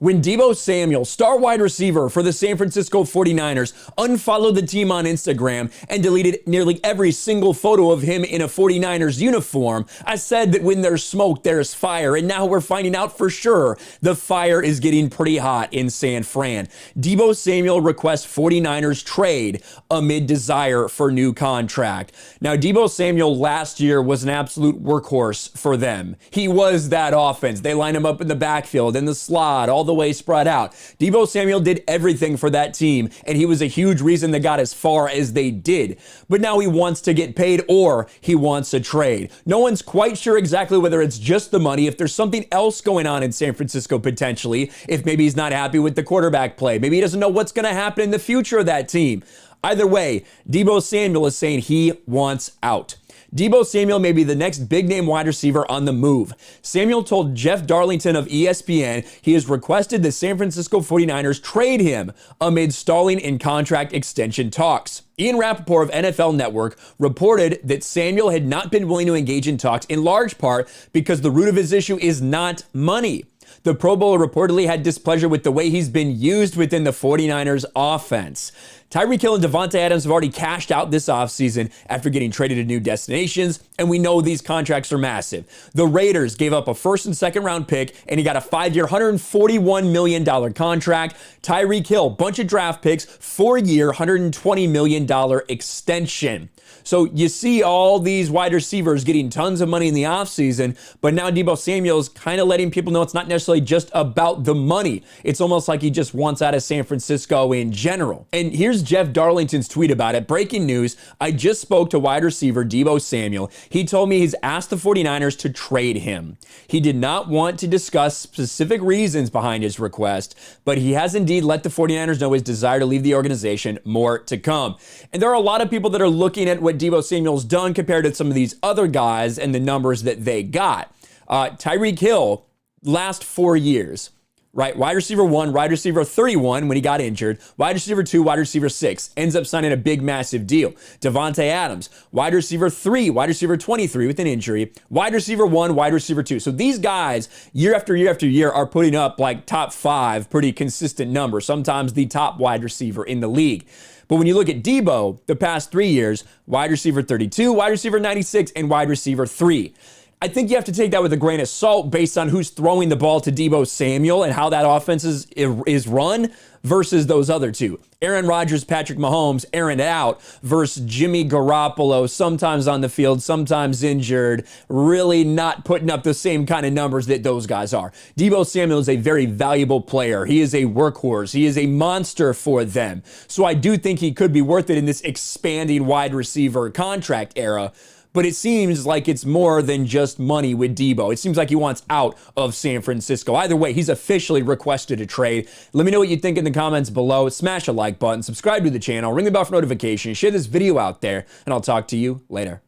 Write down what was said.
When Deebo Samuel, star wide receiver for the San Francisco 49ers, unfollowed the team on Instagram and deleted nearly every single photo of him in a 49ers uniform, I said that when there's smoke, there's fire, and now we're finding out for sure the fire is getting pretty hot in San Fran. Deebo Samuel requests 49ers trade amid desire for new contract. Now, Deebo Samuel last year was an absolute workhorse for them. He was that offense. They line him up in the backfield, in the slot, all the way spread out. Deebo Samuel did everything for that team, and he was a huge reason they got as far as they did. But now he wants to get paid, or he wants a trade. No one's quite sure exactly whether it's just the money, if there's something else going on in San Francisco potentially, if maybe he's not happy with the quarterback play, maybe he doesn't know what's going to happen in the future of that team. Either way, Deebo Samuel is saying he wants out. Deebo Samuel may be the next big-name wide receiver on the move. Samuel told Jeff Darlington of ESPN he has requested the San Francisco 49ers trade him amid stalling in contract extension talks. Ian Rappaport of NFL Network reported that Samuel had not been willing to engage in talks in large part because the root of his issue is not money. The Pro Bowler reportedly had displeasure with the way he's been used within the 49ers offense. Tyreek Hill and Davante Adams have already cashed out this offseason after getting traded to new destinations, and we know these contracts are massive. The Raiders gave up a first and second round pick, and he got a 5-year, $141 million contract. Tyreek Hill, bunch of draft picks, 4-year, $120 million extension. So you see all these wide receivers getting tons of money in the offseason, but now Deebo Samuel's kind of letting people know it's not necessarily just about the money. It's almost like he just wants out of San Francisco in general. And here's Jeff Darlington's tweet about it. Breaking news, I just spoke to wide receiver Deebo Samuel. He told me he's asked the 49ers to trade him. He did not want to discuss specific reasons behind his request, but he has indeed let the 49ers know his desire to leave the organization. More to come. And there are a lot of people that are looking at what Deebo Samuel's done compared to some of these other guys and the numbers that they got. Tyreek Hill, last 4 years, right? Wide receiver 1, wide receiver 31 when he got injured, wide receiver 2, wide receiver 6, ends up signing a big, massive deal. Davante Adams, wide receiver 3, wide receiver 23 with an injury, wide receiver 1, wide receiver 2. So these guys, year after year after year, are putting up like top 5, pretty consistent numbers, sometimes the top wide receiver in the league. But when you look at Deebo, the past 3 years, wide receiver 32, wide receiver 96, and wide receiver 3. I think you have to take that with a grain of salt based on who's throwing the ball to Deebo Samuel and how that offense is run versus those other two. Aaron Rodgers, Patrick Mahomes, airing it out versus Jimmy Garoppolo, sometimes on the field, sometimes injured, really not putting up the same kind of numbers that those guys are. Deebo Samuel is a very valuable player. He is a workhorse. He is a monster for them. So I do think he could be worth it in this expanding wide receiver contract era. But it seems like it's more than just money with Deebo. It seems like he wants out of San Francisco. Either way, he's officially requested a trade. Let me know what you think in the comments below. Smash a like button, subscribe to the channel, ring the bell for notifications, share this video out there, and I'll talk to you later.